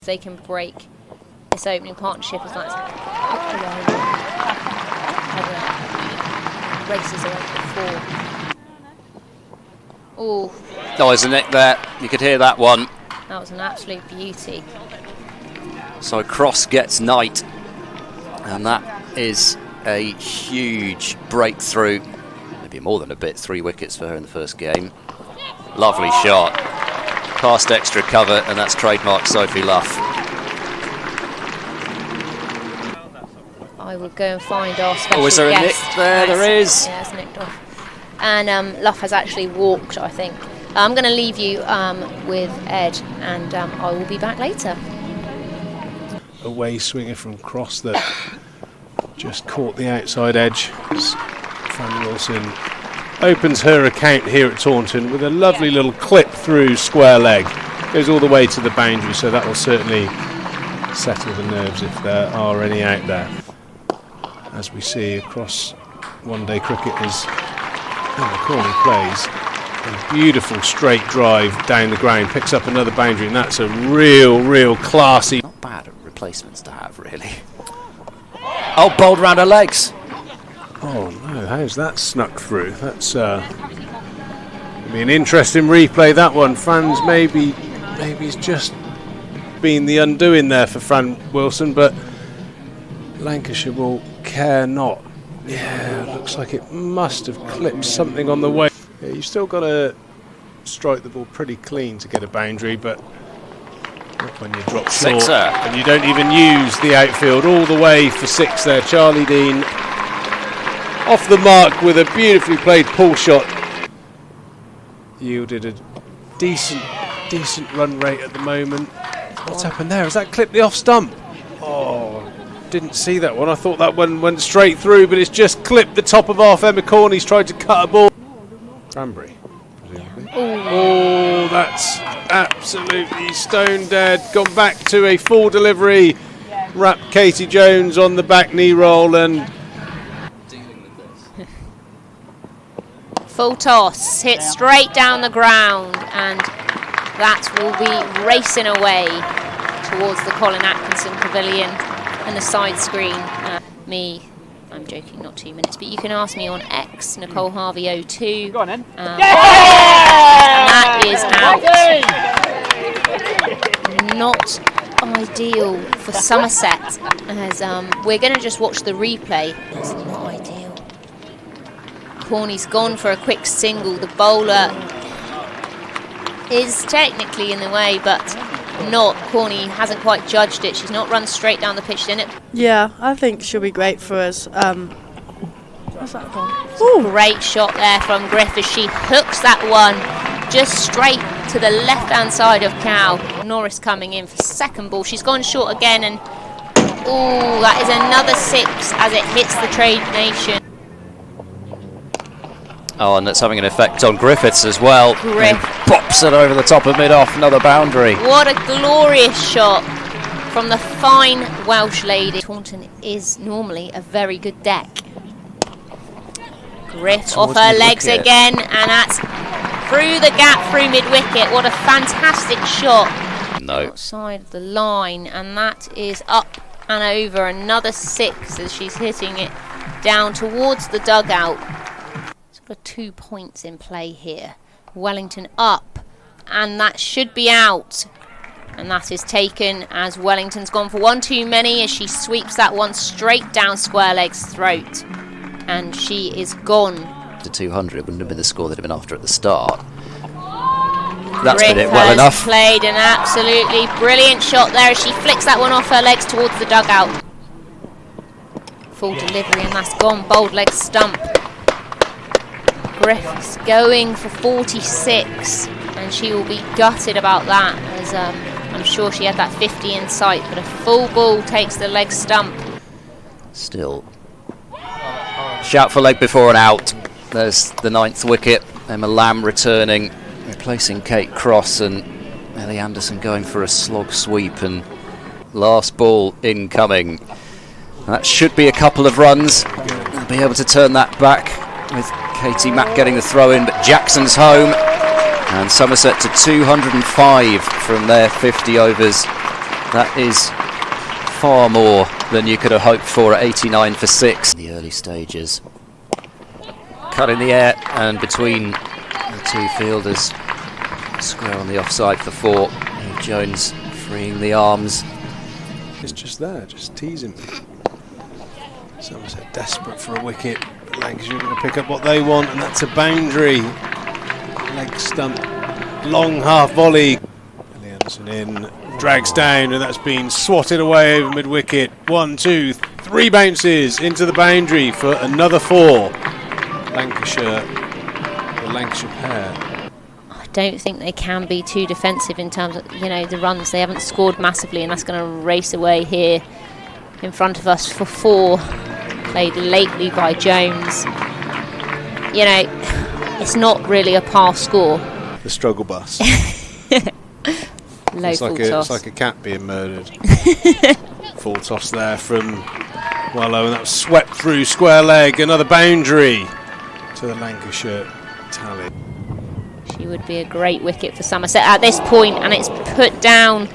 If they can break this opening partnership as that's races away to 4. Oh, there's a nick there. You could hear that one. That was an absolute beauty. So Cross gets Knight, and that is a huge breakthrough. Maybe more than a bit. 3 wickets for her in the first game. Lovely shot. Past extra cover, and that's trademark Sophie Luff. I will go and find our special guest. Is there a nick there? There is. Yeah, it's nicked off. And Luff has actually walked, I think. I'm going to leave you with Ed, and I will be back later. Away swinger from Cross that just caught the outside edge. Fran Wilson opens her account here at Taunton with a lovely little clip through square leg. Goes all the way to the boundary, so that will certainly settle the nerves if there are any out there. As we see across one-day cricket as McCorney plays a beautiful straight drive down the ground, picks up another boundary, and that's a real classy. Not bad replacements to have, really. Oh, bowled round her legs. Oh no, how's that snuck through? That's gonna be an interesting replay, that one. Fran's maybe it's just been the undoing there for Fran Wilson, but Lancashire will care not. Yeah, looks like it must have clipped something on the way. Yeah, you've still got to strike the ball pretty clean to get a boundary, but not when you drop short and you don't even use the outfield all the way for 6 there. Charlie Dean off the mark with a beautifully played pull shot. Yielded a decent run rate at the moment. What's happened there? Has that clipped the off stump? Oh, didn't see that one. I thought that one went straight through, but it's just clipped the top of half. Emma Corney's tried to cut a ball. Cranberry, presumably. Oh, that's absolutely stone dead. Gone back to a full delivery. Wrapped Katie Jones on the back knee roll and full toss, hit straight down the ground, and that will be racing away towards the Colin Atkinson Pavilion and the side screen. I'm joking, not 2 minutes, but you can ask me on X, Nicole Harvey 02. Go on then. That is out. Not ideal for Somerset, as we're going to just watch the replay. It's not ideal. Corney's gone for a quick single. The bowler is technically in the way, but not. Corney hasn't quite judged it. She's not run straight down the pitch, didn't it? Yeah, I think she'll be great for us. What's that gone? Great shot there from Griff as she hooks that one just straight to the left-hand side of Cow. Norris coming in for second ball. She's gone short again, and that is another 6 as it hits the Trade Nation. Oh, and that's having an effect on Griffiths as well. Griff pops it over the top of mid-off, another boundary. What a glorious shot from the fine Welsh lady. Taunton is normally a very good deck. Griff off her legs again, and that's through the gap, through mid-wicket. What a fantastic shot. No. Outside the line, and that is up and over. Another 6 as she's hitting it down towards the dugout. 2 points in play here. Wellington up, and that should be out, and that is taken as Wellington's gone for 1 too many as she sweeps that one straight down square leg's throat, and she is gone. To 200, it wouldn't have been the score they'd have been after at the start. That's been it well has enough. Played an absolutely brilliant shot there as she flicks that one off her legs towards the dugout. Full delivery, and that's gone. Bold leg stump. Griffiths going for 46, and she will be gutted about that, as I'm sure she had that 50 in sight, but a full ball takes the leg stump. Still shout for leg before and out. There's the 9th wicket. Emma Lamb returning, replacing Kate Cross, and Ellie Anderson going for a slog sweep, and last ball incoming. That should be a couple of runs. They'll be able to turn that back with Katie Mack getting the throw in, but Jackson's home, and Somerset to 205 from their 50 overs That is far more than you could have hoped for at 89 for 6 in the early stages. Cut in the air and between the two fielders. Square on the offside for 4. Eve Jones freeing the arms. It's just there, just teasing. Somerset desperate for a wicket. Lancashire are going to pick up what they want, and that's a boundary. Leg stump, long half volley. Ellie Anderson in, drags down, and that's been swatted away over mid-wicket. 1, 2, 3 bounces into the boundary for another 4. Lancashire, the Lancashire pair. I don't think they can be too defensive in terms of, you know, the runs. They haven't scored massively, and that's going to race away here in front of us for 4. Played lately by Jones. You know, it's not really a pass score. The struggle bus. Low it's full like toss. It's like a cat being murdered. Full toss there from Wello, and that was swept through square leg. Another boundary to the Lancashire tally. She would be a great wicket for Somerset at this point, and it's put down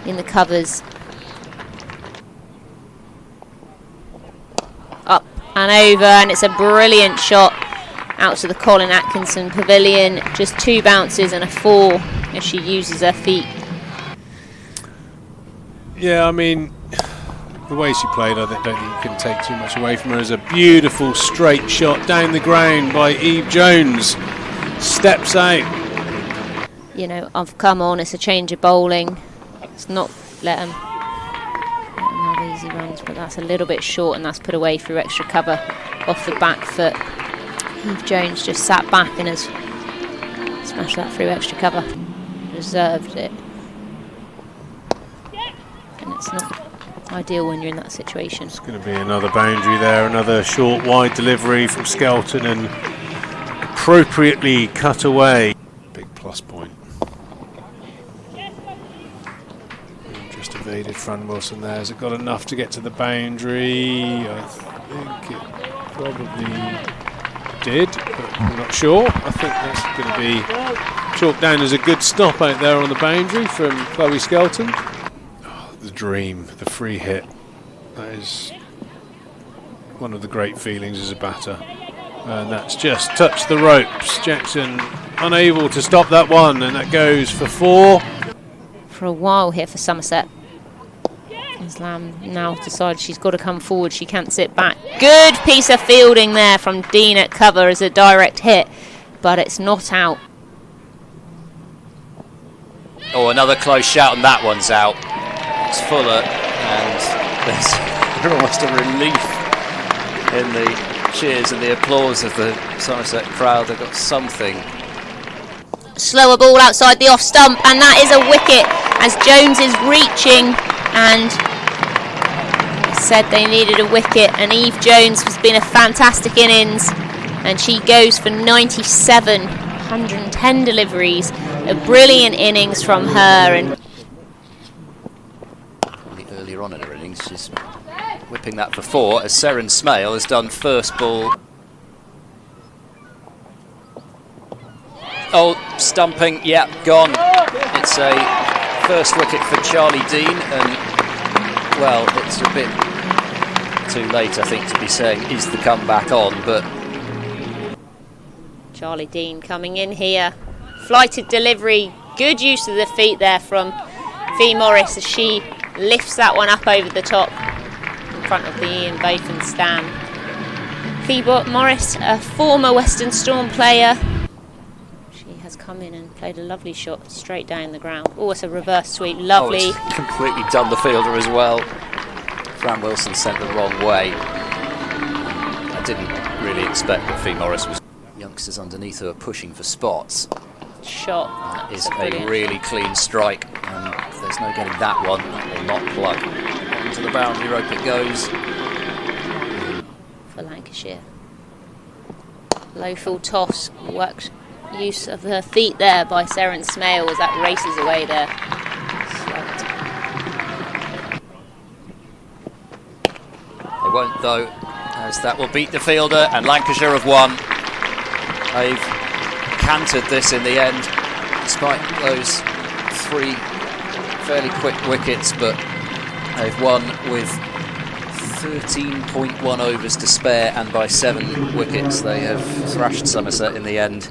in the covers. Up and over, and it's a brilliant shot out to the Colin Atkinson pavilion. Just 2 bounces and a 4 as she uses her feet. Yeah, I mean, the way she played, I don't think you can take too much away from her. As a beautiful straight shot down the ground by Eve Jones. Steps out. You know, I've come on, it's a change of bowling. It's not let them have easy runs, but that's a little bit short, and that's put away through extra cover off the back foot. Eve Jones just sat back and has smashed that through extra cover. Reserved it. And it's not ideal when you're in that situation. It's going to be another boundary there, another short wide delivery from Skelton, and appropriately cut away. Big plus point. Just evaded Fran Wilson there. Has it got enough to get to the boundary? I think it probably did, but I'm not sure. I think that's going to be chalked down as a good stop out there on the boundary from Chloe Skelton. Oh, the dream, the free hit. That is one of the great feelings as a batter. And that's just touched the ropes. Jackson unable to stop that one, and that goes for 4. For a while here for Somerset. As Lamb now decides she's got to come forward, she can't sit back. Good piece of fielding there from Dean at cover as a direct hit, but it's not out. Oh, another close shout, and that one's out. It's Fuller, and there's almost a relief in the cheers and the applause of the Somerset crowd. They've got something. Slower ball outside the off stump, and that is a wicket as Jones is reaching and said they needed a wicket, and Eve Jones has been a fantastic innings, and she goes for 97, 110 deliveries, a brilliant innings from her. And Earlier on in her innings, she's whipping that for 4 as Seren Smale has done first ball. Oh, stumping, yeah, gone. It's a first wicket for Charlie Dean, and well, it's a bit too late, I think, to be saying is the comeback on, but Charlie Dean coming in here, flighted delivery, good use of the feet there from Fee Morris as she lifts that one up over the top in front of the Ian Botham stand. Fee Morris, a former Western Storm player, has come in and played a lovely shot straight down the ground. Oh, it's a reverse sweep, lovely. Oh, it's completely done the fielder as well. Fran Wilson sent the wrong way. I didn't really expect that Fee Morris was. Youngsters underneath who are pushing for spots. Shot. That is a really clean strike, and there's no getting that one. That will not plug. Into the boundary rope it goes. For Lancashire. Low full toss, worked use of her feet there by Seren Smale as that races away there. They won't though, as that will beat the fielder, and Lancashire have won. They've cantered this in the end, despite those 3 fairly quick wickets, but they've won with 13.1 overs to spare, and by 7 wickets they have thrashed Somerset in the end.